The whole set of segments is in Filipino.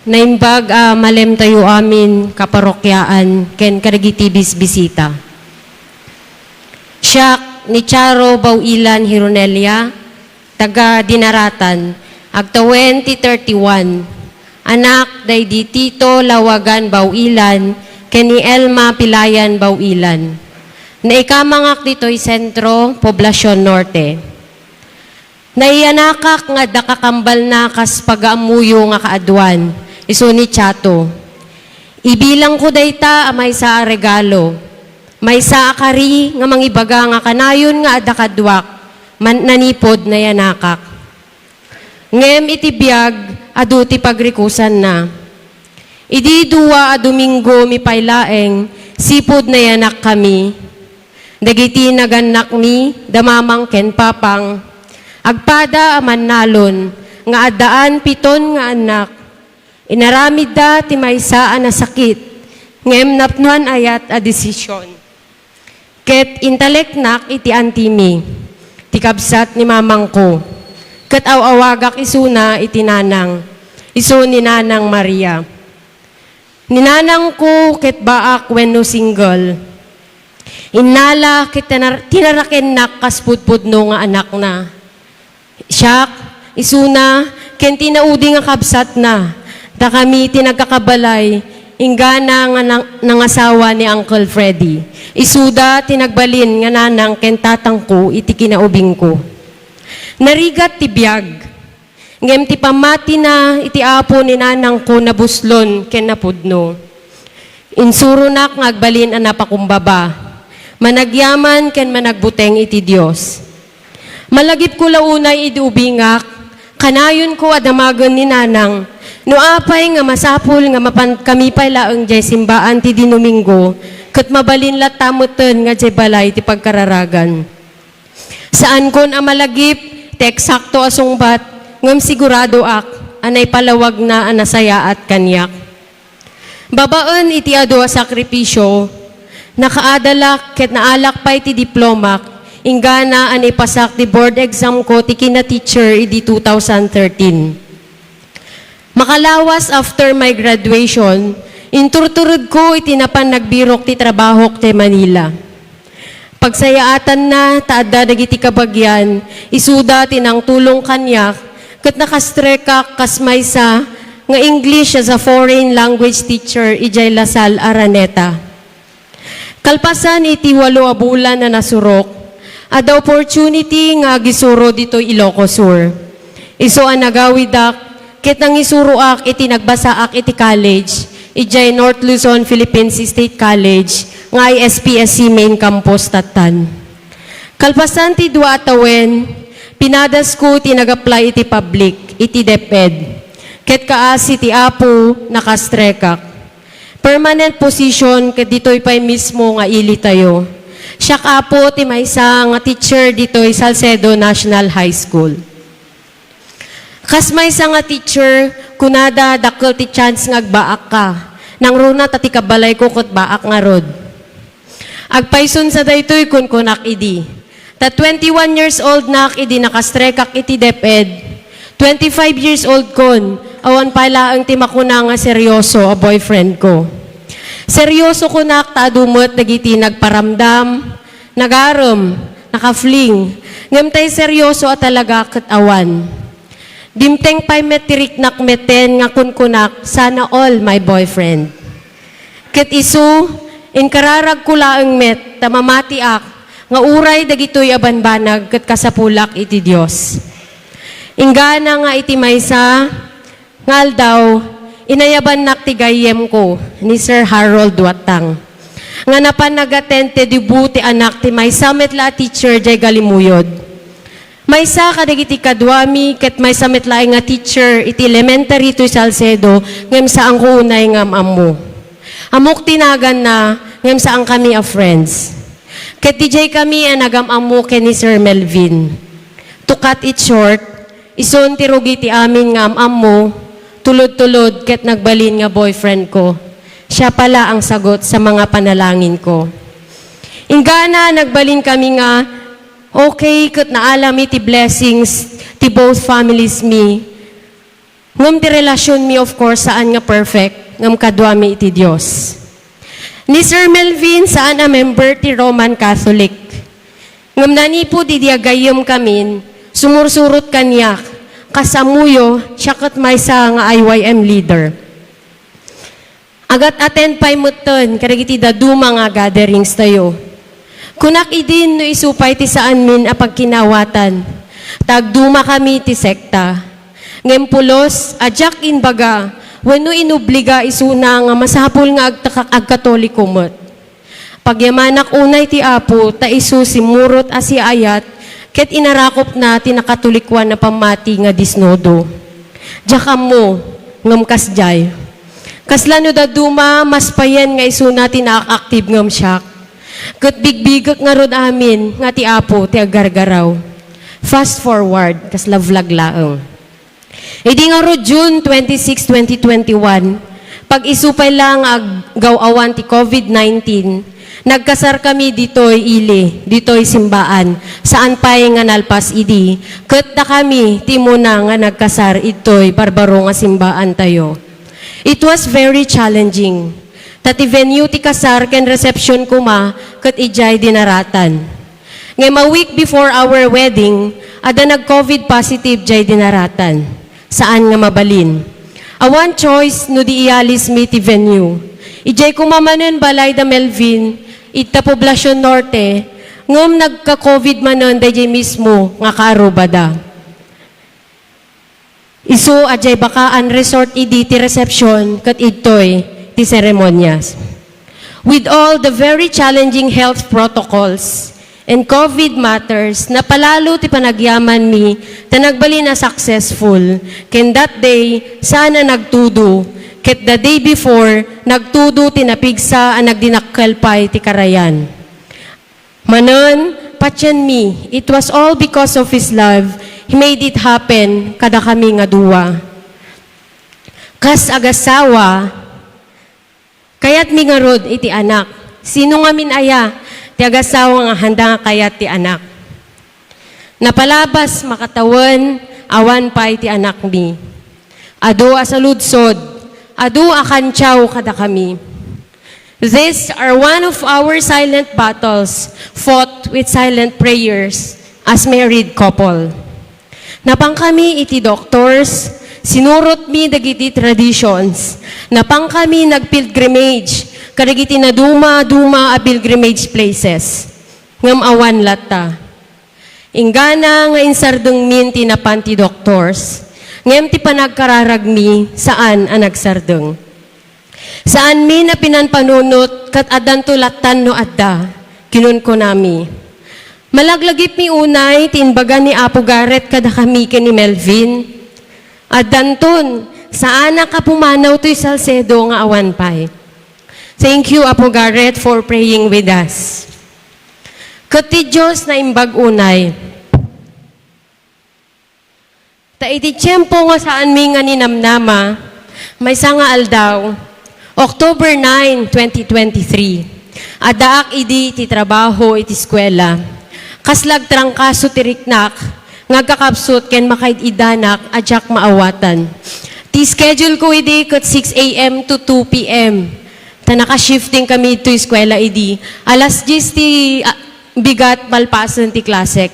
Naimbag malem tayo amin kaparokyaan ken kadagiti bisita. Siya ni Charo Bauilan Hironelia, taga Dinaratan, agta 2031. Anak day di Tito Lawagan Bauilan, ken ni Elma Pilayan Bauilan. Na ikamangak dito'y sentro, Poblasyon Norte. Naiyanakak nga dakakambal na kas pag-aamuyo nga kaadwan, iso ni Chato. Ibilang ko dayta amay sa regalo. May sa akari nga mangibaga nga kanayon nga adakadwak, nanipod na yanakak. Ngem itibiyag, adu ti pagrikusan na. Idi duwa a Domingo mi paylaeng, sipod na yanak kami. Dagiti naganak mi, damamang ken papang. Agpada aman nalon, nga adaan piton nga anak. Inaramid da ti maysaan na sakit, ngem napnuan ayat a desisyon. Ket intaleknak iti antimi, ti kabsat ni mamang ko. Ket awawagak isuna iti nanang, iso ni Nanang Maria. Ninanang ko ket baak wenno single. Innala ket tinarakennak kas pudpudno nga anak na. Siyak, isuna, ken tinaudi nga kabsat na. Da kami tinagkakabalay, ingana nga nangasawa ni Uncle Freddy. Isuda tinagbalin nga nanang ken tatang ko iti kinaubing ko. Narigat ti biyag. Ngem ti pamati na iti apo ni nanang ko nabuslon ken napudno. Insurunak nga agbalin ang napakumbaba. Managyaman ken managbuteng iti Dios. Malagip ko launay iti ubingak, kanayon ko adamagon ni nanang, no apay nga masapul nga kami pala ang jay simbaan ti Domingo, kat mabalin lat tamuten nga jay balay ti pagkararagan. Saan kon ang malagip, ti eksakto asungbat, ngam sigurado ak, anay palawag na anasaya at kanyak. Babaan iti ado a sakripisyo, nakaadalak ket naalak pa iti diplomak, ingana an ipasak di board exam ko ti kina-teacher iti 2013. Makalawas after my graduation, inturturod ko itinapan nagbirok ti trabahok ti Manila. Pagsayaatan na, taadda dagiti kabagyan, isuda tinang tulong kanyak, kat nakastrekak kasmaysa nga English as a foreign language teacher ijay Lasal Araneta. Kalpasan iti 8 a bulan na nasurok, ada opportunity nga gisuro dito Ilocos Sur. Iso ang nagawidak, ket nang isuruak iti nagbasaak iti college, ijay North Luzon Philippine State College, nga ISPSC main campus tatan. Kalpasan ti 2 atawen, pinadas ko ti nag-apply iti public, iti DepEd. Ket kaasi ti apo nakastrekak. Permanent position ket dito'y pa'y mismo nga ili tayo. Siya kapo ti maysa nga teacher dito'y Salcedo National High School. Kas maysa nga teacher, kunada dakkel ti chance nga agbaak ka. Nang runa tati kabalay ko ket baak nga rod. Agpayson sa daytoy kun kunak idi. Ta 21 years old nak idi nakastrekak iti DepEd. 25 years old kon, awan pala ang timakuna nga seryoso a boyfriend ko. Seryoso ko nak, taadumot, nagiti nagparamdam, nagaram, nakafling. Ngamtay seryoso at talaga katawan. Dimteng pa'y metirik nak meten nga kunkunak, sana all my boyfriend. Ket isu, inkararag ko laang met, tamamati ak, nga uray dagitoy abanbanag, ket kasapulak iti Dios. Ingana nga iti maysa, ngal daw, inayaban nak ti gayem ko ni Sir Harold Watang. Nga napan nag-attend ti debut ti anak ti may summit la teacher jay Galimuyod. May sa kadagiti kadwami ket may summit la nga teacher iti elementary to Salcedo ngem saan ko unay ngam ammo. Amok tinagan na ngem saan kami a friends. Ket DJ kami nagam ammo ken ni Sir Melvin. To cut it short, ison ti rugi ti amin ngam ammo, tulod-tulod ket nagbalin nga boyfriend ko. Siya pala ang sagot sa mga panalangin ko. Ingana nagbalin kami nga, okay ket naalami ti blessings ti both families me. Ngam ti relasyon mi of course saan nga perfect, ngam kadwa mi iti Dios. Ni Sir Melvin saan a member ti Roman Catholic. Ngam nani po di diagayom kamin, sumursurot kanyak, kasamuyo, siya kat may sa nga IYM leader. Agat attend pa'y muton, karagiti daduma nga gatherings tayo. Kunak idin no isupay ti saan min apag kinawatan. Tagduma kami ti sekta. Ngempulos, ajak inbaga, wano inubliga isuna nga masapul nga agkatoliko mo't. Pagyamanak unay ti apo, ta isu simurot asi ayat, ket inarakop na tinakatulikwan na pamati nga disnodo. Jakam mo, ngam kasjay. Kaslano da duma, mas payan nga isu natin na-active ngam siyak. Kat bigbigak nga rod amin, nga ti apo, ti agargaraw. Fast forward, kasla vlog laang. Idi nga rod June 26, 2021, pag isupay lang ag gawawan ti COVID-19, nagkasar kami ditoy ili, ditoy simbaan, saan pa'y nga nalpas idi. Kat na kami, ti muna nga nagkasar itoy, barbaro nga simbaan tayo. It was very challenging. Tati venue ti kasar ken reception kuma ket ijay dinaratan. Ngay a week before our wedding, ada nag-COVID positive jay dinaratan. Saan nga mabalin? A one choice no di ialis mi ti venue. Ijay kumamanon balay da Melvin, ita Poblacion Norte, ngom nagka-COVID manon dayjay mismo nga kaarubada. Isu ajay bakaan resort idi ti reception kat itoy ti seremonyas. With all the very challenging health protocols and COVID matters, napalalo ti panagyaman mi ta nagbali na successful. Ken that day, sana nagtudo. Ket the day before, nagtudo ti napigsa ang nagdinakkalpay ti karayan. Manon, patyan mi, it was all because of His love. He made it happen, kada kami nga duwa. Kas agasawa, kayat mi nga rod iti anak. Sino nga min aya, ti agasawa nga handa nga kayat ti anak. Napalabas makatawan, awan pa iti anak mi. Adu asaludsod, adu akantyaw kada kami. These are one of our silent battles, fought with silent prayers as married couple. Napang kami iti doctors, sinurot mi dagiti traditions. Napang kami nagpilgrimage, kadagiti na duma a pilgrimage places. Ngam awan lata. Ingana nga insardeng min tinapan ti doctors. Ngem ti panagkararag mi saan ang nagsardeng. Saan mi na pinanpanunot kat adan tulatan no adda, kinun ko nami. Malaglagip mi unay, tinbaga ni Apo Garrett kada kami ken ni Melvin. Adanton, saan na ka pumanaw to'y Salcedo nga awan pay. Thank you, Apo Garrett, for praying with us. Kati Diyos na imbag unay. Ta iti tiyempo nga saan mi nga ninamnama, may nga aldaw, October 9, 2023. Adaak idi ti trabaho iti eskwela. Kaslag trangkaso tiriknak, ngagkakapsot ken makaid idanak, adyak maawatan. Ti schedule ko idi kat 6 a.m. to 2 p.m. Ta naka-shifting kami to eskwela idi. Alas 10 ti bigat malpasan ti klasek.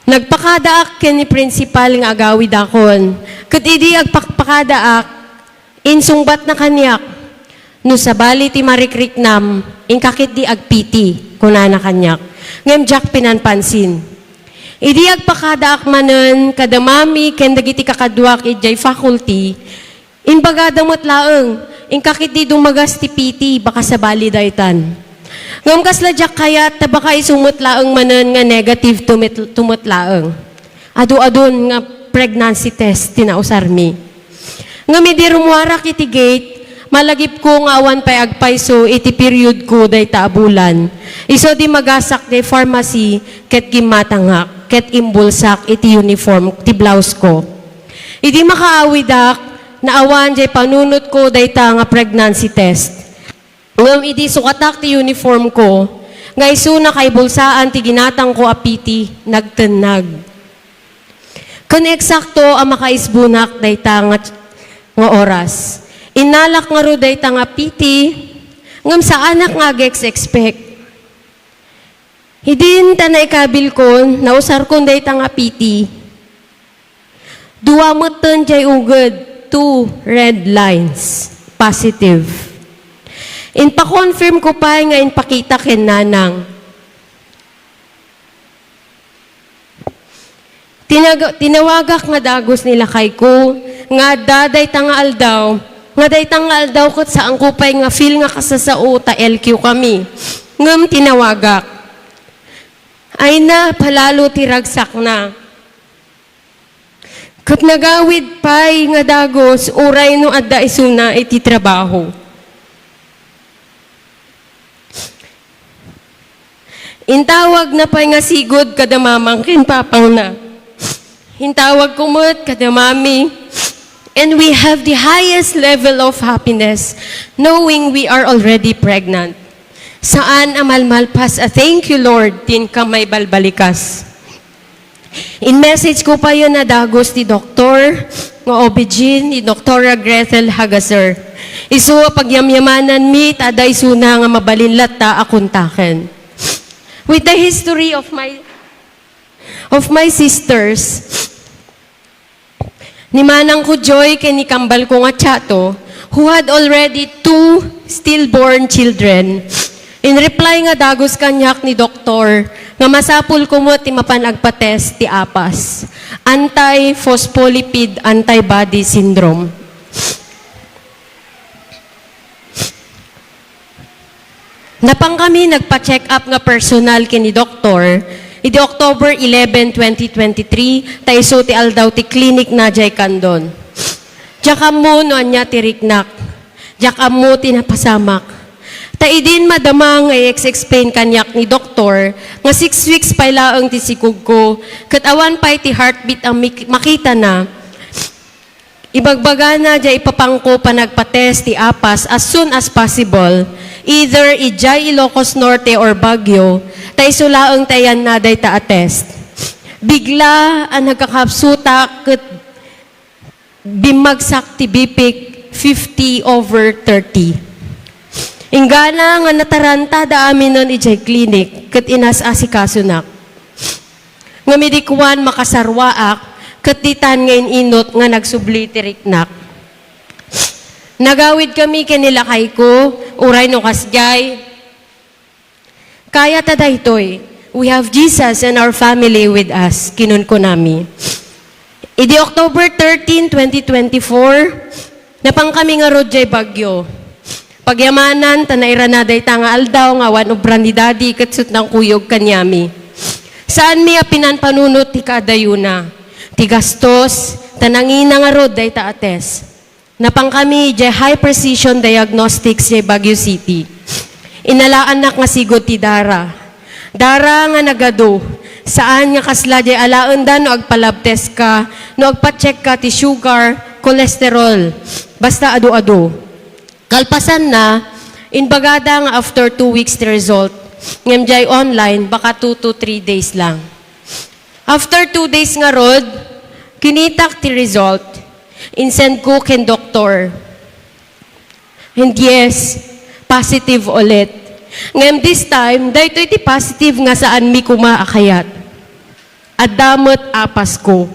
Nagpakadaak ken ni principal nga agawid akon. Kat idi agpakadaak, insungbat na kanyak. No sabali ti marikriknam, inkakit di agpiti, kunana kanyak. Ngem jak pinanpansin. Idi agpakadaak manen kadamami ken dagiti kakadwak ijay faculty, inbaga damot laeng, inkakit di dumagas ti piti, baka sabali daytan. Ngem kasla jak kayat, ta baka isumot laeng manen nga negative tumot laeng. Adu-adun nga pregnancy test tinausar mi. Ngem idi rumwarak iti gate, malagip ko nga awan pay agpayso iti period ko day taabulan. Iso di magasak di pharmacy ket gimatangak, ket imbulsak iti uniform, ti blouse ko. Idi makaawidak, na awan jay panunot ko day ta nga pregnancy test. Ngam idi sukatak ti uniform ko, nga iso na kay bulsaan ti ginatang ko apiti, nagtenag. Kan eksakto ang makaisbunak day ta nga nga oras. Inalak nga ruday ta nga piti, ngam sa anak nga expect. Hidin ta na ikabil kon, nausar kon day ta nga piti. Dua moten jay ugod, 2 red lines, positive. Inpa-confirm ko pa nga inpakita ken nanang. Tinawagak nga dagos nila kay ko, nga daday ta nga aldaw, nga day ta nga aldaw kat sa angkupay nga feel nga kasasao ta LQ kami. Ngam tinawagak. Ay na, palalo tiragsak na. Kat nagawid pa'y nga dagos, uray no adda isuna iti trabaho. Intawag na pa'y nga sigod kada mamangkin papaw na. Intawag kumot kada mami. And we have the highest level of happiness knowing we are already pregnant. Saan amalmalpas a thank you Lord tin kamay balbalikas. In message ko pa yun na dagos ni Dr. nga OB-GYN ni Dr. Grethel Hagaser. Isu pagyamyamanan mi taday suna nga mabalinlat ta akuntaken. With the history of my sisters, ni manang ko Joy ken ni kambal ko nga Chato, who had already 2 stillborn children. In reply nga dagos kanyak ni doktor, nga masapul ko mo ti mapanagpa-test ti APAS, anti-phospholipid antibody syndrome. Napang kami nagpa-check up nga personal kini doktor, idi October 11, 2023, tayo so ti aldaw ti clinic na jay kandon. Diyak mo no anya ti riknak, diyak mo ti napasamak. Taidin madamang ay explain kanyak ni doktor nga 6 weeks pa ilaang ti sikug ko katawan pa ti heartbeat ang makita na ibagbaga na dya ipapangko pa nagpa-test ti APAS as soon as possible either ijay Ilocos Norte or Baguio tay sulaang tayan na day ta attest bigla ang nagkakapsuta ket bimagsak ti bipik 50/30. Ingana nga nataranta da amin nun ijay clinic, kat inas asikaso nak. Nga midikuan makasarwaak, kat ditan ngayon inot nga nagsublitirik nak. Nagawid kami kanila kay ko, uray no kasgay. Kaya tada itoy, we have Jesus and our family with us, kinun ko nami. Idi October 13, 2024, napang kami nga rodjay Bagyo. Pagyamanan, tanayra na day tanga aldaw, nga wan obran ni daddy, katsut ng kuyog kanyami. Saan miya pinanpanunot ti kadayuna? Ti gastos, tanangina nga rod day taates. Napang kami, jay high precision diagnostics jay Baguio City. Inalaan nak nga sigod ti Dara. Dara nga nagado, saan nga kasla jay alaan da no agpalab test ka, no agpa-check ka ti sugar, cholesterol, basta ado-ado. Kalpasan na, inbagada nga after 2 weeks the result, ngamjay online, baka 2 to 3 days lang. After 2 days nga rod, kinitak ti result, insend ko ken doktor. And yes, positive ulit. Ngam this time, dahito iti positive nga saan mi kumaakayat. Adamot APAS ko.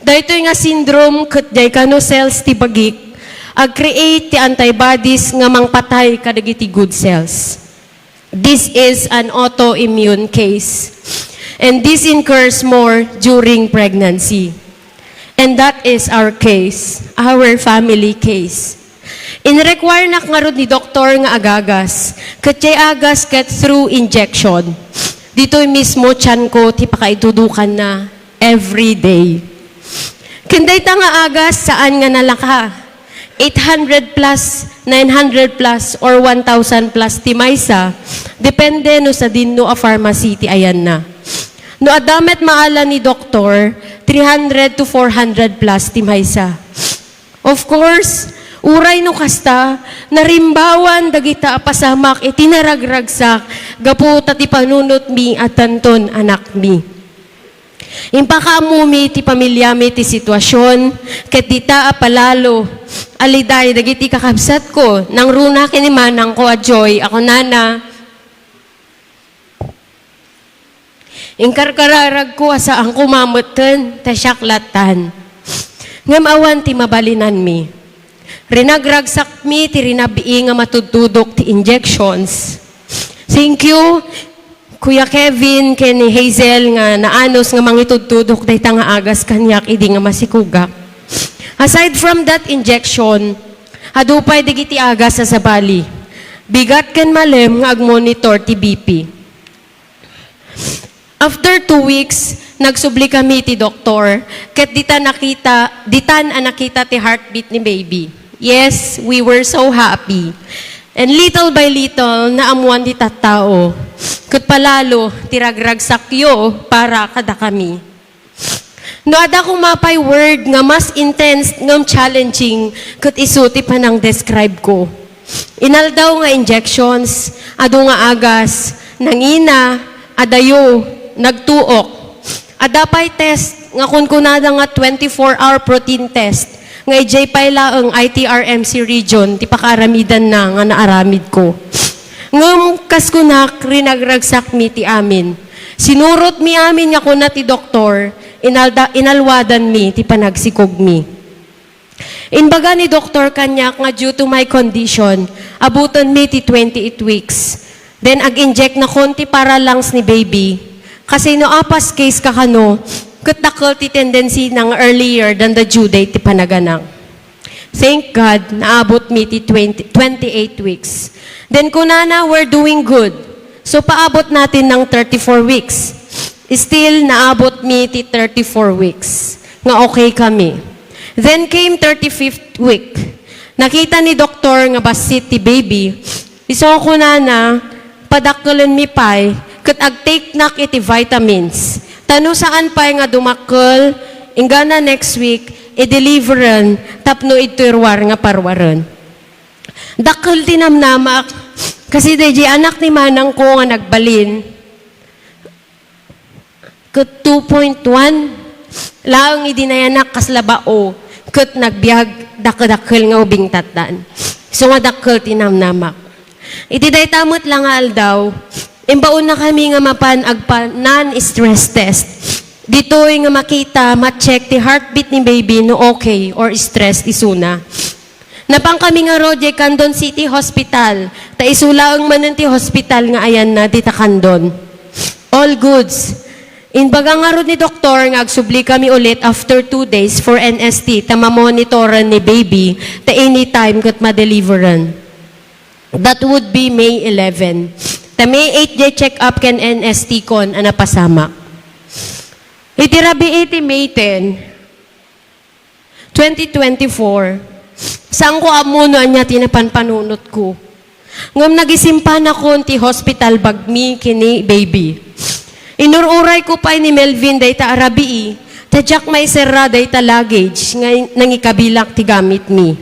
Dahito nga syndrome ket jay kano cells ti bagik, ag-create ti antibodies nga mangpatay kadagiti good cells. This is an autoimmune case. And this occurs more during pregnancy. And that is our case, our family case. In-require na nga ron ni doktor nga agagas, katjay agas ket through injection. Dito'y mismo tiyan ko ti pakaitudukan na every day. Kinday ta nga agas saan nga nalaka? 800 plus, 900 plus, or 1,000 plus ti maysa. Depende no sa dinno a pharmacy ti ayan na. No adamet maala ni doktor, 300 to 400 plus ti maysa. Of course, uray no kasta, narimbawan dagita apasamak iti naragragsak, gapu ti panunot mi at tanton anak mi. Impakaamumi ti pamilyami ti sitwasyon, ket dita apalalo, aliday, dagiti kakabsat ko, nang runa kinimanang ko a joy, ako nana. Ingkarkararag ko asaan kumamutan, tasyaklatan. Ngamawan ti mabalinan mi. Rinagragsak mi, ti rinabii nga matutudok ti injections. Thank you, Kuya Kevin, ken ni Hazel nga naanos nga mangitudtudok day nga agas kanyak, idi nga masikugak. Aside from that injection, hadupay digiti agas sa sabali. Bigat ken malem nga agmonitor ti BP. After 2 weeks, nagsubli kami ti doktor, ket ditan nakita ti heartbeat ni baby. Yes, we were so happy. And little by little, naamuan ti tattao. Ket palalo, tiragragsakyo para kada kami. No ada kong mapay word nga mas intense ngam challenging ket isu ti panang describe ko. Inaldaw nga injections, adu nga agas, nangina, adayo, nagtuok. Adapay test nga kunkunada nga 24-hour protein test nga ijay payla ang ITRMC region ti pakaramidan na nga naaramid ko. Ngam kaskunak rinagragsak mi ti amin. Sinurot mi amin nga kuna ti doktor, inalwadan mi ti panagsikog mi. Inbaga ni doktor kanyak nga due to my condition, abutan mi ti 28 weeks. Then ag-inject na konti para lungs ni baby. Kasi no apas case kakano, katakal ti tendency ng earlier than the due date ti panaganak. Thank God, naabot mi ti 28 weeks. Then kunana, we're doing good. So paabot natin ng 34 weeks. Still, naabot mi ti 34 weeks. Nga okay kami. Then came 35th week. Nakita ni doktor nga basit ti baby. Iso kunana, padakkelan mi pay, ket ag-take nak iti vitamins. Tano saan pa nga dumakkel, ingana next week, i-deliveran, tapno iturwar nga parwaran. Dakkel tinamnamak, kasi deji anak ni manang ko nga nagbalin, ket 2.1, laang idinayanak kaslabao, ket nagbiag, dakkel nga ubing tatan. So nga dakkel tinamnamak. Iti day tamot lang nga aldaw, imbaon na kami nga mapan agpa non-stress test. Dito'y nga makita, ma-check ti heartbeat ni baby no okay or stress isuna. Napang kami nga rodye Candon City Hospital, ta isulaang manan ti hospital nga ayan na dita Candon. All goods. Inbaga nga rod ni doktor nga agsubli kami ulit after 2 days for NST ta mamonitoran ni baby ta anytime kat ma-deliveran. That would be May 11. Ta May 8 day check-up ken NST kon anapasama. Itirabi iti May 10, 2024, saan ko amuno anya tinapanpanunot ko. Ngam nagisimpan ako ti hospital bagmi kini baby. Inururay ko pa ni Melvin dayta arabii, tadyak may serra dayta luggage nga nangikabilak ti gamit mi.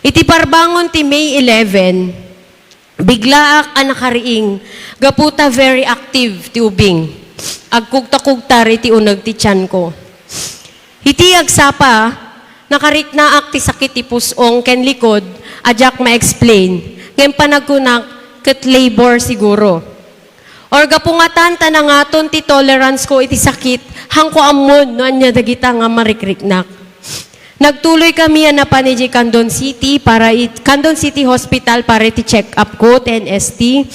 Iti parbangon ti May 11, biglaak anakariing, gaputa very active ti ubing. Agkugta-kugta riti unag ti tiyan ko. Iti agsapa, nakariknaak ti sakit ti pusong ken likod, ajak ma-explain. Ngayon panagkunak, ket labor siguro. Or gapungatan tanangaton ti tolerance ko iti sakit, hangko amon no anya dagita nga marikriknak. Nagtuloy kami na paniji Candon City Candon City Hospital para iti check up ko, NST,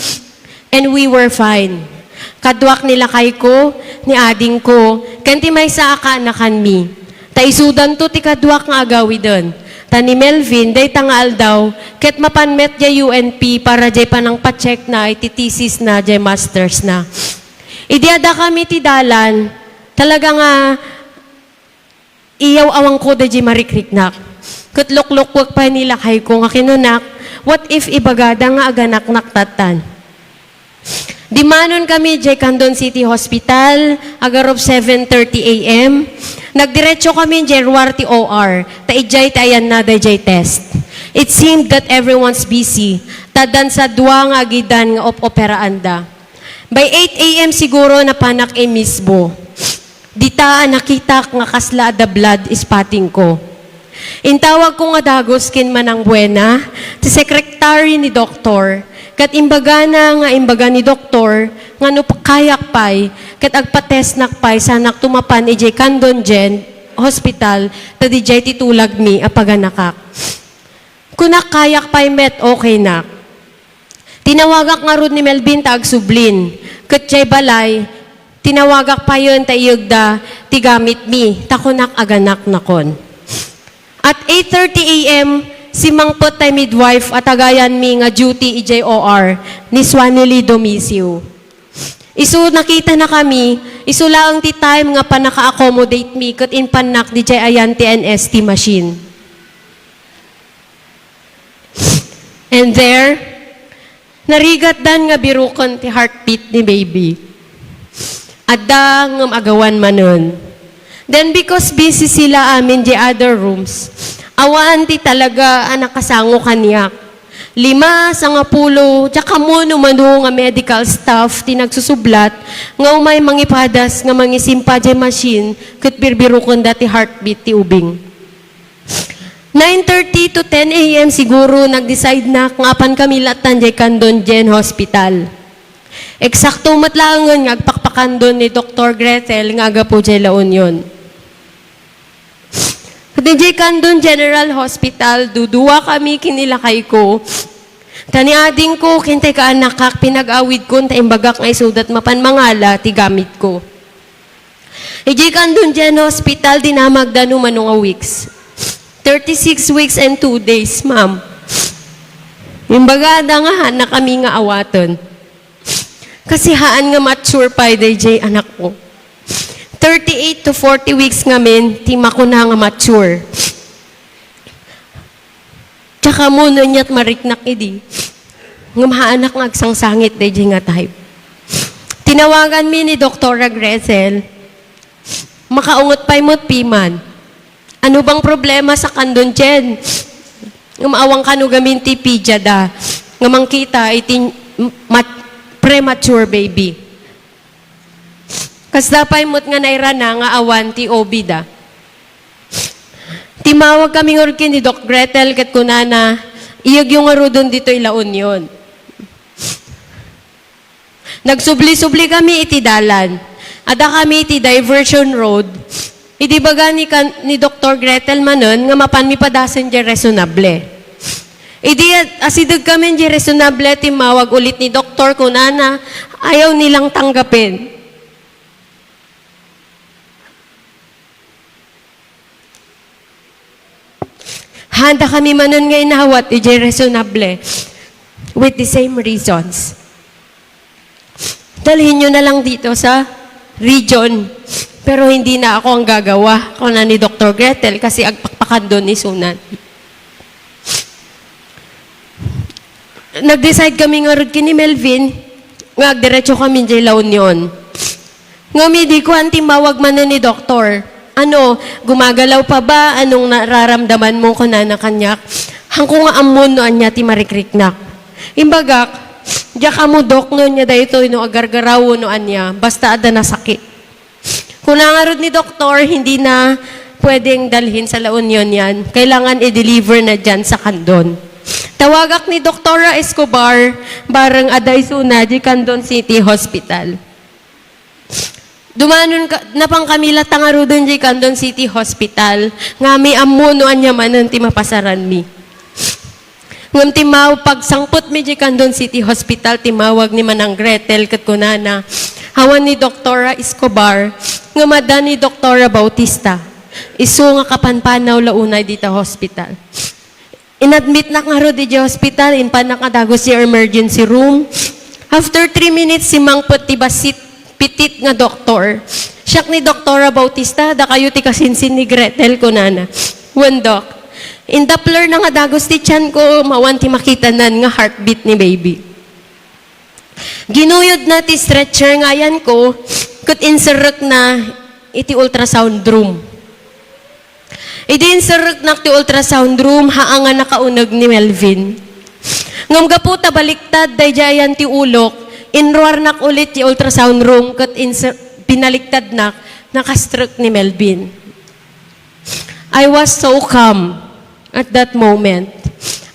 and we were fine. Kadwak nila kay ko, ni ading ko, kanti may sa akaanakan mi. Ta isudan to ti kadwak nga agawi doon. Ta ni Melvin, day tangal daw, ket mapanmet jay UNP para jay panang pa-check na, iti thesis na, jay masters na. Idiada kami ti dalan, talaga nga, iyaw awang ko da jay marikriknak. Ket lukluk pa nila kay ko nga kinunak, what if ibagada nga aganak naktatan? Dimanon kami jay Candon City Hospital, agarop 7:30 a.m. Nagdiretso kami jay Ruarte OR, taijay tayan na jay test. It seemed that everyone's busy, tadan sa dua nga agidan nga operaanda. By 8 a.m. siguro napanak misbo. Dita nakita nga kasla the blood spotting ko. Intawag ko nga dagos kin manang buena, ti sekretary ni doktor, kat imbaga na nga imbaga ni doktor, nga no kayak pay, kat agpatest nakpay, sanak tumapan ijay kandon jen, hospital, ta dijay titulag mi, apaganakak. Kunak kayak pay met, okay na. Tinawagak nga rod ni Melvin tag sublin, kat jay balay, tinawagak pa yun ta iyagda, tigamit mi, takunak aganak nakon. At 8:30 a.m., si mangpot tay midwife at agayan mi nga duty EJOR ni Swanily Domisio. Isu nakita na kami, isu laang ti time nga panaka-accommodate mi kat in panak di jay ayan ti NST machine. And there, narigat dan nga birukon ti heartbeat ni baby. Adda ngam agawan manon. Then because busy sila amin di other rooms, awaan ti talaga anak kasango kaniyak. 5 sa nga pulo, tsaka mo numano nga medical staff ti nagsusublat, nga umay mangipadas nga mangisimpa di machine, kat birbirukon dati heartbeat ti ubing. 9:30 to 10 a.m. siguro nag-decide na nga apan kami latan di kandon jen hospital. Eksakto matlangon nga agpakpakan doon ni Dr. Gretel nga aga po di La Union. DJ Kandon General Hospital, duduwa kami kinilakay ko. Tani ading ko, kintay ka anakak, pinag-awid ko, taimbagak nga isudat mapan mangala, tigamit ko. DJ Kandon General Hospital, dinamagdano manong weeks. 36 weeks and 2 days, ma'am. Yung bagada nga, na kami nga awaton. Kasi haan nga mature pa, DJ anak ko. 38 to 40 weeks ngamin, tima ko na nga mature. Tsaka muna niya't mariknak idi. Nga maanak nga agsangsangit, DJ nga type. Tinawagan mi ni Dr. Gretel, makaungot pa'y mo't piman. Ano bang problema sa kandon jen? Nga maawang kano gamin ti pidya da. Nga mangkita, iti premature baby. Kas dapay mo't nga nairana nga awan ti obida. Timawag kami ngurkin ni Doc Gretel kat kunana, iyag yung arudon dito La Union. Nagsubli-subli kami iti dalan. Ada kami iti diversion road. Iti baga ni Dr. Gretel manon nga mapan mi padasan di resonable. Idi asidag kami di resonable timawag ulit ni Dr. kunana, ayaw nilang tanggapin. Handa kami manon nga inawat, ijay resonable, with the same reasons. Dalhin nyo na lang dito sa region, pero hindi na ako ang gagawa, ako na ni Dr. Gretel, kasi agpakpakan doon ni Sunan. Nag-decide kami nga rin ni Melvin, nga diretso kami dyan La Union. Nga di ko antimawag man na ni Doktor. Ano, gumagalaw pa ba? Anong nararamdaman mo ko na kanyak? Hangko nga amon no anya ti marikriknak. Imbagak, diya ka mo dok no niya dahito no agargarawo no anya, basta ada na sakit. Kung nangarod ni doktor, hindi na pwedeng dalhin sa La Union yan. Kailangan i-deliver na dyan sa Kandon. Tawagak ni Doktora Escobar, barang aday suna di Kandon City Hospital. Dumanon napang kami latangaro doon di Kandon City Hospital. Nga may amuno anya manon ti mapasaran mi. Ngam timaw pagsangpot mi di Kandon City Hospital timawag ni Manang Gretel kat kunana. Hawan ni Doktora Escobar nga mada ni Doktora Bautista. Isu nga kapanpanaw launay dita hospital. Inadmit na nga ro di hospital in panakadagos si emergency room. After 3 minutes si mangpot ti basit pitit nga doktor. Siyak ni Doktora Bautista, da kayo ti kasinsin ni Gretel kunana. Dok. In Doppler na nga dagos ti tiyan ko, mawan ti makita nan nga heartbeat ni baby. Ginuyod na ti stretcher nga yan ko, kat inserek na iti ultrasound room. Iti inserek na ti ultrasound room, haanga nakaunag ni Melvin. Ngam gaputa baliktad, dayjayan ti ulok, inruar nak ulit ti ultrasound room kat pinaliktad nak nakastroke ni Melvin. I was so calm at that moment.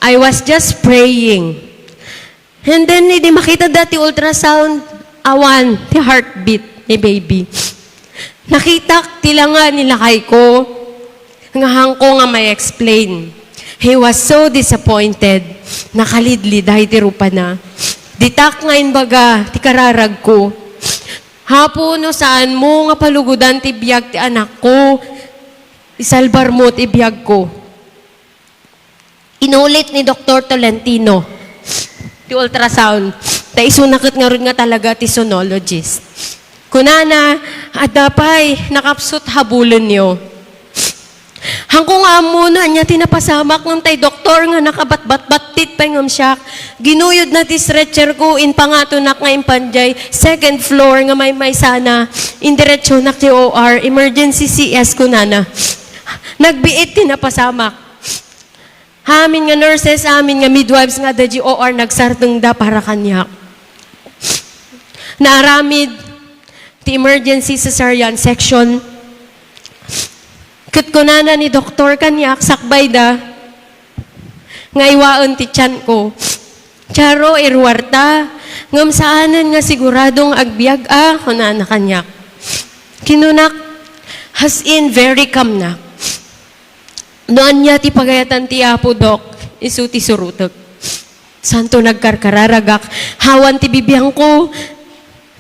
I was just praying. And then, hindi makita dati ultrasound, awan, the heartbeat ni baby. Nakita tila nga nilakay ko, nga hangko nga may explain. He was so disappointed. Nakalidli dahil tirupa na. Ditak ngayon baga, ti kararag ko. Hapo no saan mo nga palugudan ti biyag ti anak ko. Isalbar mo ti biyag ko. Inulit ni Dr. Tolentino ti ultrasound. Ta isunakit nga rin nga talaga ti sonologist. Kunana, adapay, nakapsut habulon niyo. Hangkong amo na niya tinapasamak ng tay doktor nga nakabat-bat-batit pa ngam siya. Ginuyod na ti stretcher ko in pangatunak nga impanjay. Second floor nga may sana. Indiretso na ti OR. Emergency CS ko nana. Nagbiit tinapasamak. Amin nga nurses, amin nga midwives nga da OR nagsartong da para kanyak. Naaramid ti emergency cesarean section. Kat kunana ni doktor kanyak, sakbay da, ngaywaon ti tiyan ko. Charo, irwarta, ngam saanan nga siguradong agbyag kunana kanyak. Kinunak, has in very calm na. Noan niya ti pagayatan ti apo, dok, isu ti surutok. Santo nagkarkararagak, hawan ti bibiyang ko,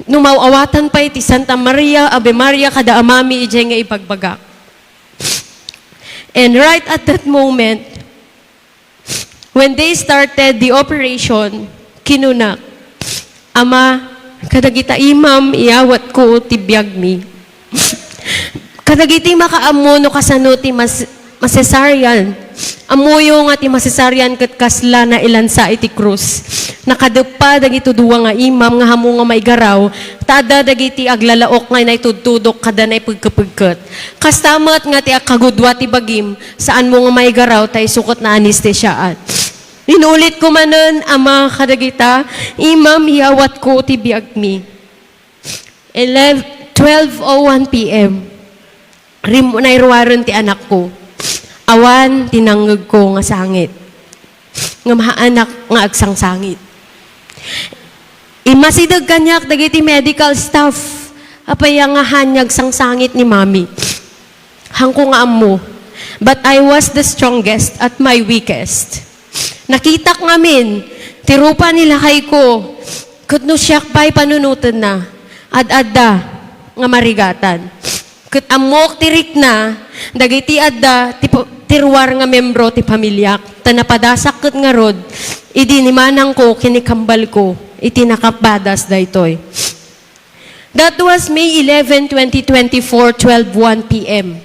numawawatan pa iti Santa Maria, Ave Maria, kada amami, ijay nga ipagbagak. And right at that moment, when they started the operation, kinunak, Ama, kadagita imam, iawat ko tibiyag mi. Kadagiti makaamo no kasano ti masesaryan. Amuyo nga ti masesaryan ket kasla na ilansa iti krus. Nakadepa dagito duwa nga imam nga hamo nga maigaraw, tada dagiti aglalaok nga naitudtudok kada na pagkapagkat. Kastamat nga ti akagudwa ti bagim, saan mo nga maigaraw tay sukot na anestesyaan. Inulit ko manen, Ama, kadagita, imam, hiyawat ko ti biag mi. 12:01 p.m. Nairwaron ti anak ko. Awan, tinanggag ko nga sangit. Nga maanak nga agsang sangit. Imasidag kanyak, dagiti medical staff, apaya nga hanyag sang sangit ni mami. Hangko nga amo. But I was the strongest at my weakest. Nakitak ngamin, tirupa nila kay ko, kutno siyak pa'y panunutan na, ad-adda nga marigatan. Ket amok tirik na, dagiti adda, tirwar nga membro ti pamilyak, tanapadasak ket nga rod, idi ni manang ko, kinikambal ko, iti nakapadas daytoy. That was May 11, 2024, 12:01 p.m.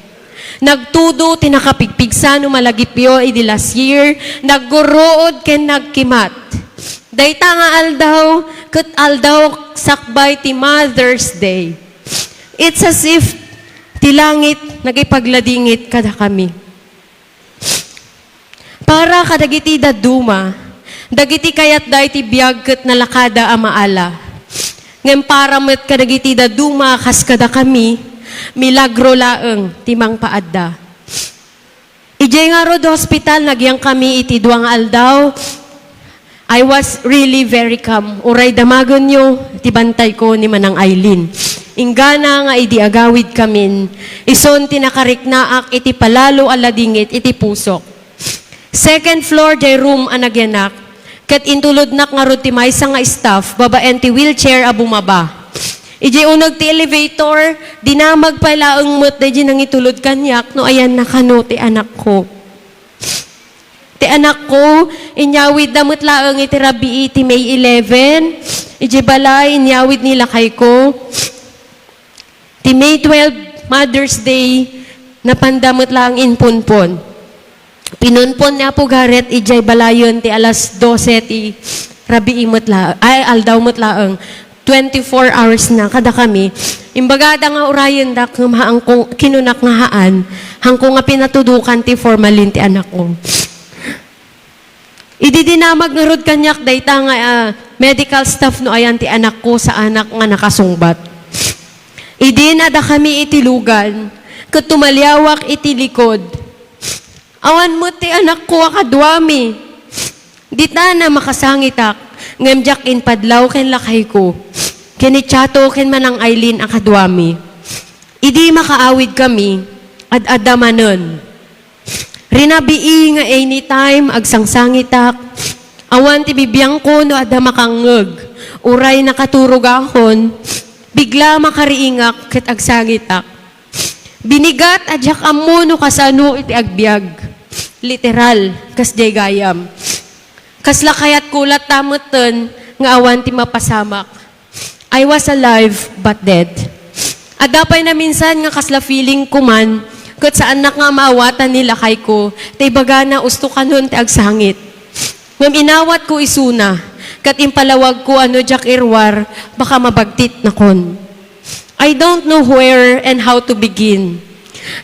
Nagtudo, tinakapigpigsa no malagipyo, idi last year, naggurood ken nagkimat. Dayta nga aldaw, ket aldaw sakbay ti Mother's Day. It's as if ti langit, nagipagladingit kada kami. Para kadagiti daduma, dagiti kayat day ti biyag ket nalakada a maala. Ngem para met kadagiti daduma kas kada kami, milagro laeng timang paadda. Ijay nga rod hospital, nagyang kami iti duang aldaw. I was really very calm. Uray damagon nyo, tibantay ko ni Manang Aileen. Ingana nga idi agawid kamin, ison tinakariknaak iti palalo aladingit iti pusok. Second floor jay room anagyanak, kat intulod nak nga rod ti maysa nga staff, babaen ti wheelchair a bumaba. Iji unag ti elevator, dinamag pala ang mut da nang itulod kanyak, no ayan nakano ti anak ko. Ti anak ko, inyawid damot laang iti rabi iti May 11, iji balay, inyawid nila kay ko. Ti May 12, Mother's Day, napandamot lang in punpon. Pinunpon niya po garet, ijay balayon ti alas 12 ti rabi imot laang, ay aldaw mot laang. 24 hours na kada kami. Imbagada nga urayan dak ng maangkong kinunak nga haan, hangkong nga pinatudukan ti formalin ti anak ko. Ididinamag nga rod kanyak dayta nga medical staff no ayan ti anak ko sa anak nga nakasungbat. Idinada kami itilugan, ket tumalyawak iti likod, Awan mo ti anak ko akadwami. Dita na makasangitak, ngamjak in padlaw ken lakay ko. Kinitsato ken manang Aileen akadwami. Idi makaawid kami, ad-adamanon. Rinabii nga anytime, agsangsangitak. Awan ti bibiyang ko no ada makangeg. Uray nakaturog akon, bigla makariingak ket agsangitak. Binigat adyak ammo no kasano iti agbyag. Literal, kas jay gayam. Kasla kayat kulat tamuten nga awan ti mapasamak. I was alive but dead. Adapay na minsan nga kasla feeling ko man, kat sa anak nga maawatan nila kay ko, tay baga na usto kanon ti agsangit. Ngam inawat ko isuna, kat impalawag ko ano jak irwar, baka mabagtit na kon. I don't know where and how to begin.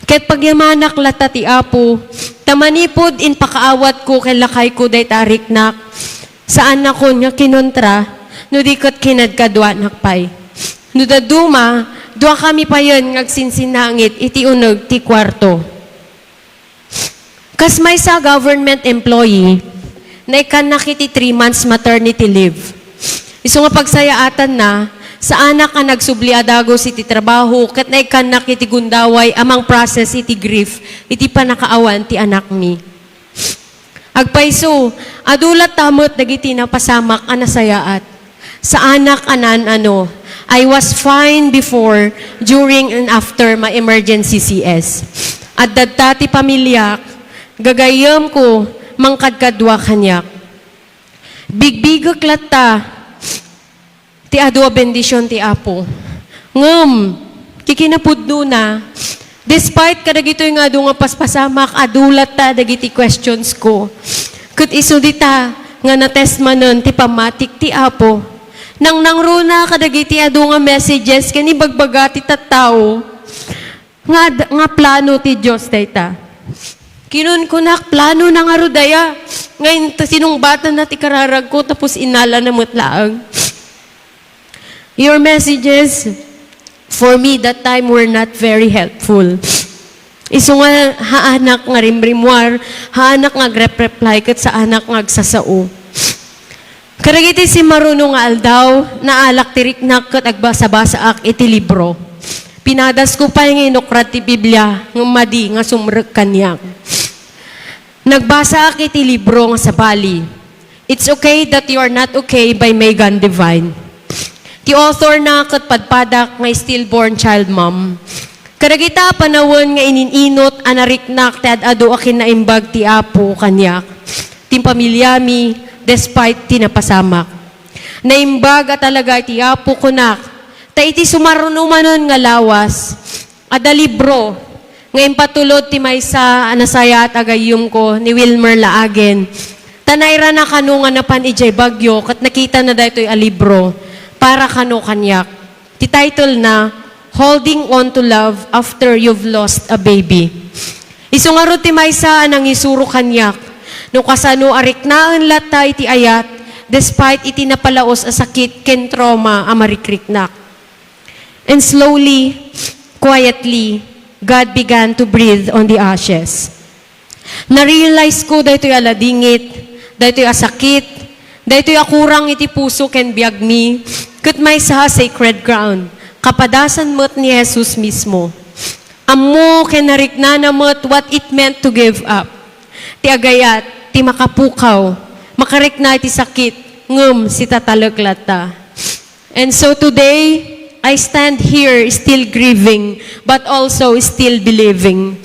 Ket pagyamanak lata ti Apo, tamanipod in pakaawat ko kay lakay ko day tariknak. Saan na ko nga kinontra, no di kat kinadkadwa nakpay. No daduma, dua kami pa yun ngagsinsinangit iti unog ti kwarto. Kas may sa government employee, na ikan nakiti 3 months maternity leave. Iso nga pagsayaatan na, sa anak ang nagsubli adagos iti trabaho, kat na ikan nakiti gundaway amang process iti grief, iti panakaawan ti anak mi. Agpaiso, adulat tamot dagiti napasamak anasayaat. Sa anak anan ano, I was fine before, during, and after my emergency CS. At dadta ti pamilyak, gagayam ko, mangkadkadwa kanyak. Bigbigak lata, ti adwa bendisyon ti Apo. Ngam, kikinapudno na, despite kadagitoy nga adu nga paspasamak, adulat ta dagiti questions ko. Kat isudita, nga na-test manon ti pamatik ti Apo. Nang nangruna kadagiti adu nga messages, kani bagbaga ti tattao, nga plano ti Diyos dayta. Kinun kunak plano na nga rudaya. Ngayon, sinong bata na ti kararag ko, tapos inala na mutlaang. Your messages, for me, that time were not very helpful. Iso nga, haanak nga rimrimwar, haanak nga grep-reply, kat sa anak nga agsasao. Karagiti si Maruno nga aldaw, naalak tirik na kat agbasa-basa ak iti libro. Pinadas ko pa yung inukrat ti Biblia, ng madi nga sumrek kanyak. Nagbasa ak iti libro nga sa Bali. It's Okay That You Are Not Okay by Megan Devine. Ti author na kat padpadak nga stillborn child mom. Karagita panawon nga inininot anariknak ti adado akin na imbag ti Apo kanyak. Tim pamilyami despite tinapasamak. Naimbag at talaga ti Apo kunak. Ta iti sumarunumanon nga lawas. Ada libro nga impatulod ti maysa anasaya at agayum ko ni Wilmer Laagen. Tanayra na kanu nga napan ijay bagyo kat nakita na daytoy a libro para kanu kanyak. Ti title na Holding On to Love After You've Lost a Baby. Isungaro ti maysa anang isuro kanyak. No kasano ariknaan lata iti ayat despite iti napalaos a sakit ken trauma a marikriknak. And slowly, quietly, God began to breathe on the ashes. Na-realize ko daytoy aladingit, daytoy asakit, daytoy akurang iti puso ken biag mi, ket may sa sacred ground. Kapadasan mo't ni Jesus mismo. Ammo ken nariknana mo't what it meant to give up. Ti agayat, ti makapukaw, makarikna iti sakit, ngem si tatalaglata. And so today, I stand here still grieving, but also still believing.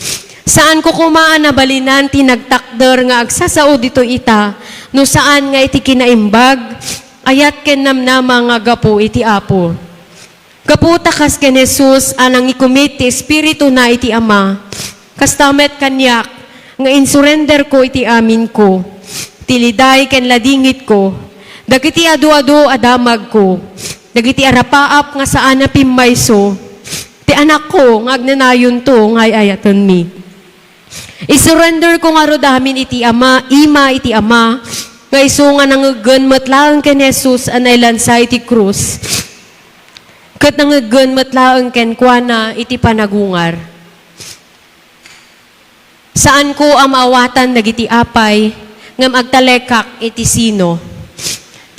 Saan ko kumaan na balinan, tinagtakder nga agsasao dito ita, no saan nga iti kinaimbag, ayat ken namnama nga gapu iti Apo. Gaputa kas ken Jesus, anang ikumit ti Espiritu na iti Ama, kastamet kanyak, nga insurrender ko iti amin ko, tiliday ken ladingit ko, dagiti adu-adu adamag ko, dagiti arapaap nga saan na pimmayso, ti anak ko nga agnanayon to ngay ayaton mi. Isurrender ko nga rodamin iti Ama, ima iti Ama, nga iso nga nangagan matlaang ken Jesus anay lansa iti krus, kat nangagan matlaang ken kuana iti panagungar. Saan ko ang maawatan dagiti apay, ngam agtalekak iti sino.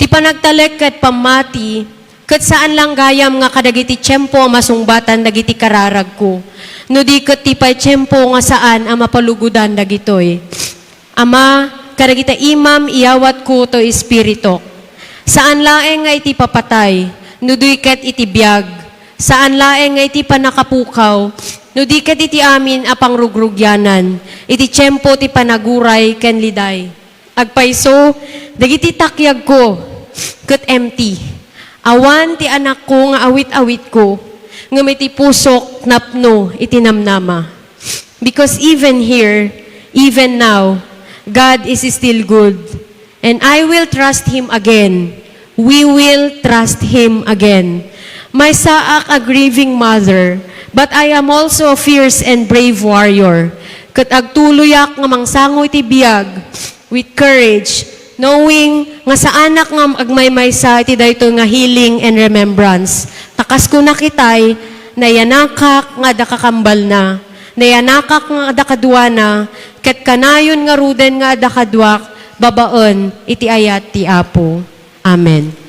Ti panagtalek ket pamati, ket saan lang gayam nga kadagiti tiyempo masungbatan dagiti kararag ko. No di ket ti pay tiyempo nga saan ang mapalugudan dagitoy. Ama, kadagita imam iyawat ko to espiritok. Saan laeng nga iti papatay, no di ket iti biag. Saan laeng nga iti panakapukaw, no di ket iti amin apang rugrugyanan. Iti tiyempo ti panaguray ken liday. Agpayso, dagiti takyag ko, ket empty. Awan ti anak ko nga awit-awit ko, ngem iti pusok napno iti namnama. Because even here, even now, God is still good. And I will trust Him again. We will trust Him again. My saak a grieving mother, but I am also a fierce and brave warrior. Kat agtuloyak nga mangsango iti biyag with courage, knowing nga sa anak nga agmaymaysa iti dayto nga healing and remembrance. Takas ko nakitay, nayanakak nga dakakambal na, nayanakak nga dakaduana, ket kanayon nga ruden nga dakadwak, babaon iti ayat ti Apo. Amen.